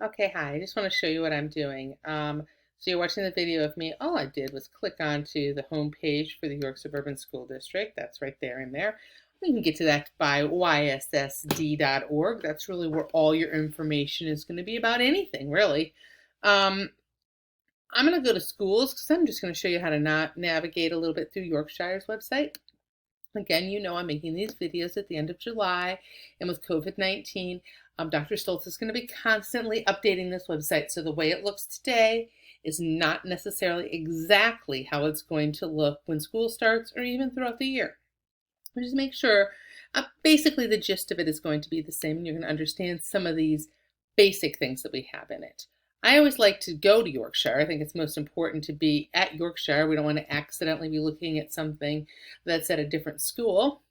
Okay, hi. I just want to show you what I'm doing. So you're watching the video of me. All I did was click onto the home page for the York Suburban School District. That's right there in there. We can get to that by YSSD.org. That's really where all your information is going to be about anything, really. Um, I'm going to go to schools because I'm just going to show you how to navigate a little bit through Yorkshire's website. Again, you know I'm making these videos at the end of July, and with COVID-19, Dr. Stoltz is going to be constantly updating this website. So the way it looks today is not necessarily exactly how it's going to look when school starts or even throughout the year. Just make sure, basically the gist of it is going to be the same, and you're going to understand some of these basic things that we have in it. I always like to go to Yorkshire. I think it's most important to be at Yorkshire. We don't want to accidentally be looking at something that's at a different school.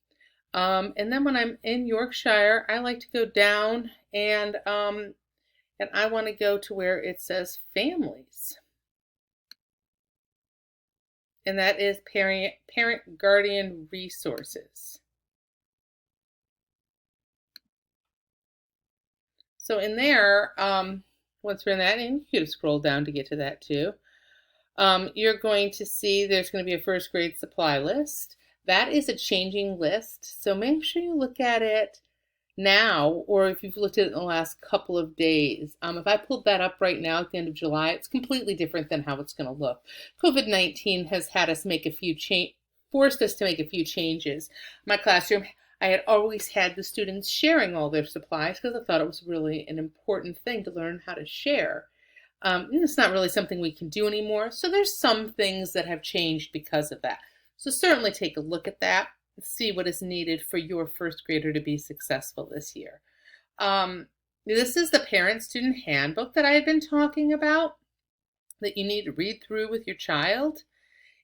And then when I'm in Yorkshire, I like to go down and I want to go to where it says families. And that is parent guardian resources. So in there, once we're in that, and you can scroll down to get to that too, you're going to see there's going to be a first grade supply list. That is a changing list, so make sure you look at it now, or if you've looked at it in the last couple of days. If I pulled that up right now at the end of July, it's completely different than how it's going to look. COVID-19 has had us make a few forced us to make a few changes. My classroom, I had always had the students sharing all their supplies because I thought it was really an important thing to learn how to share. It's not really something we can do anymore, so there's some things that have changed because of that. So certainly take a look at that, see what is needed for your first grader to be successful this year. This is the parent-student handbook that I had been talking about that you need to read through with your child.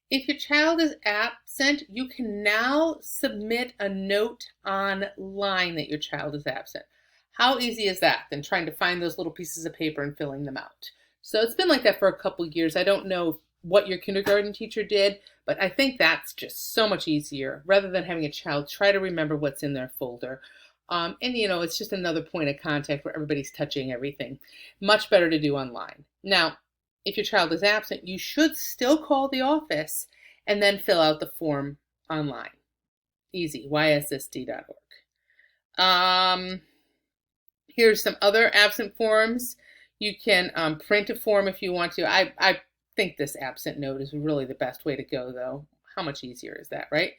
If your child is absent, you can now submit a note online that your child is absent. How easy is that than trying to find those little pieces of paper and filling them out? So it's been like that for a couple years. I don't know what your kindergarten teacher did, but I think that's just so much easier rather than having a child try to remember what's in their folder. And it's just another point of contact where everybody's touching everything. Much better to do online. Now, if your child is absent, you should still call the office and then fill out the form online. Easy, yssd.org. Here's some other absent forms. You can print a form if you want to. I think this absent note is really the best way to go, though. How much easier is that, right?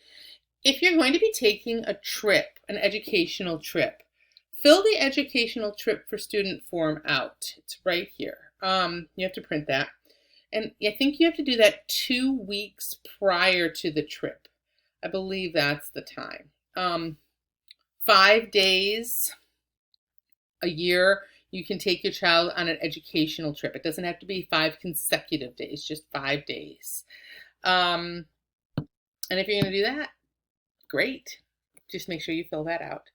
If you're going to be taking a trip, an educational trip, fill the educational trip for student form out. It's right here. You have to print that. And I think you have to do that 2 weeks prior to the trip. I believe that's the time. 5 days a year, you can take your child on an educational trip. It doesn't have to be 5 consecutive days, just 5 days. And if you're going to do that, great. Just make sure you fill that out.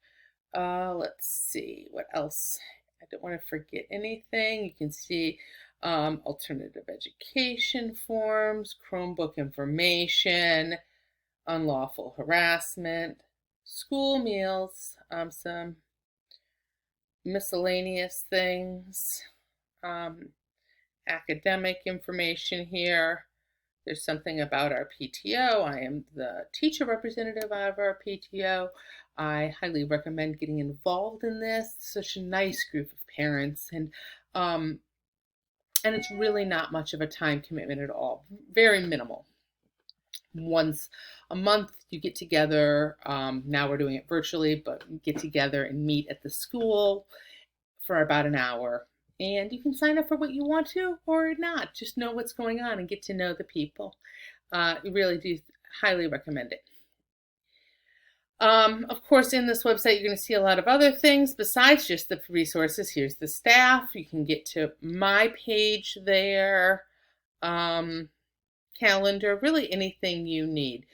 Let's see, what else? I don't want to forget anything. You can see alternative education forms, Chromebook information, unlawful harassment, school meals, some miscellaneous things, academic information here. There's something about our PTO. I am the teacher representative of our PTO. I highly recommend getting involved in this. Such a nice group of parents, and it's really not much of a time commitment at all. Very minimal. Once a month you get together. Now we're doing it virtually, but get together and meet at the school for about an hour. And you can sign up for what you want to or not. Just know what's going on and get to know the people. You really do highly recommend it. Of course, in this website, you're going to see a lot of other things besides just the resources. Here's the staff. You can get to my page there, calendar, really anything you need.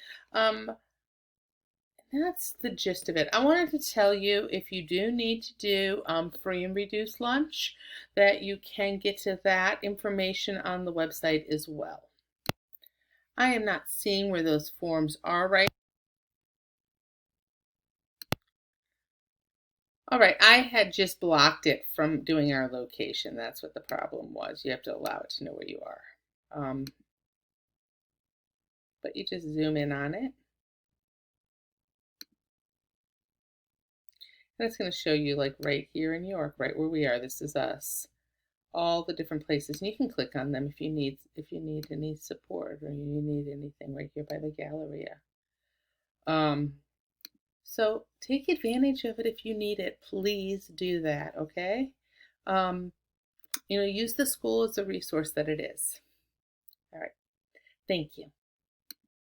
That's the gist of it. I wanted to tell you, if you do need to do free and reduced lunch, that you can get to that information on the website as well. I am not seeing where those forms are right. All right, I had just blocked it from doing our location. That's what the problem was. You have to allow it to know where you are. But you just zoom in on it. And it's going to show you like right here in York, right where we are. This is us. All the different places. And you can click on them if you need any support or you need anything right here by the Galleria. So take advantage of it if you need it. Please do that, okay? Use the school as a resource that it is. All right. Thank you.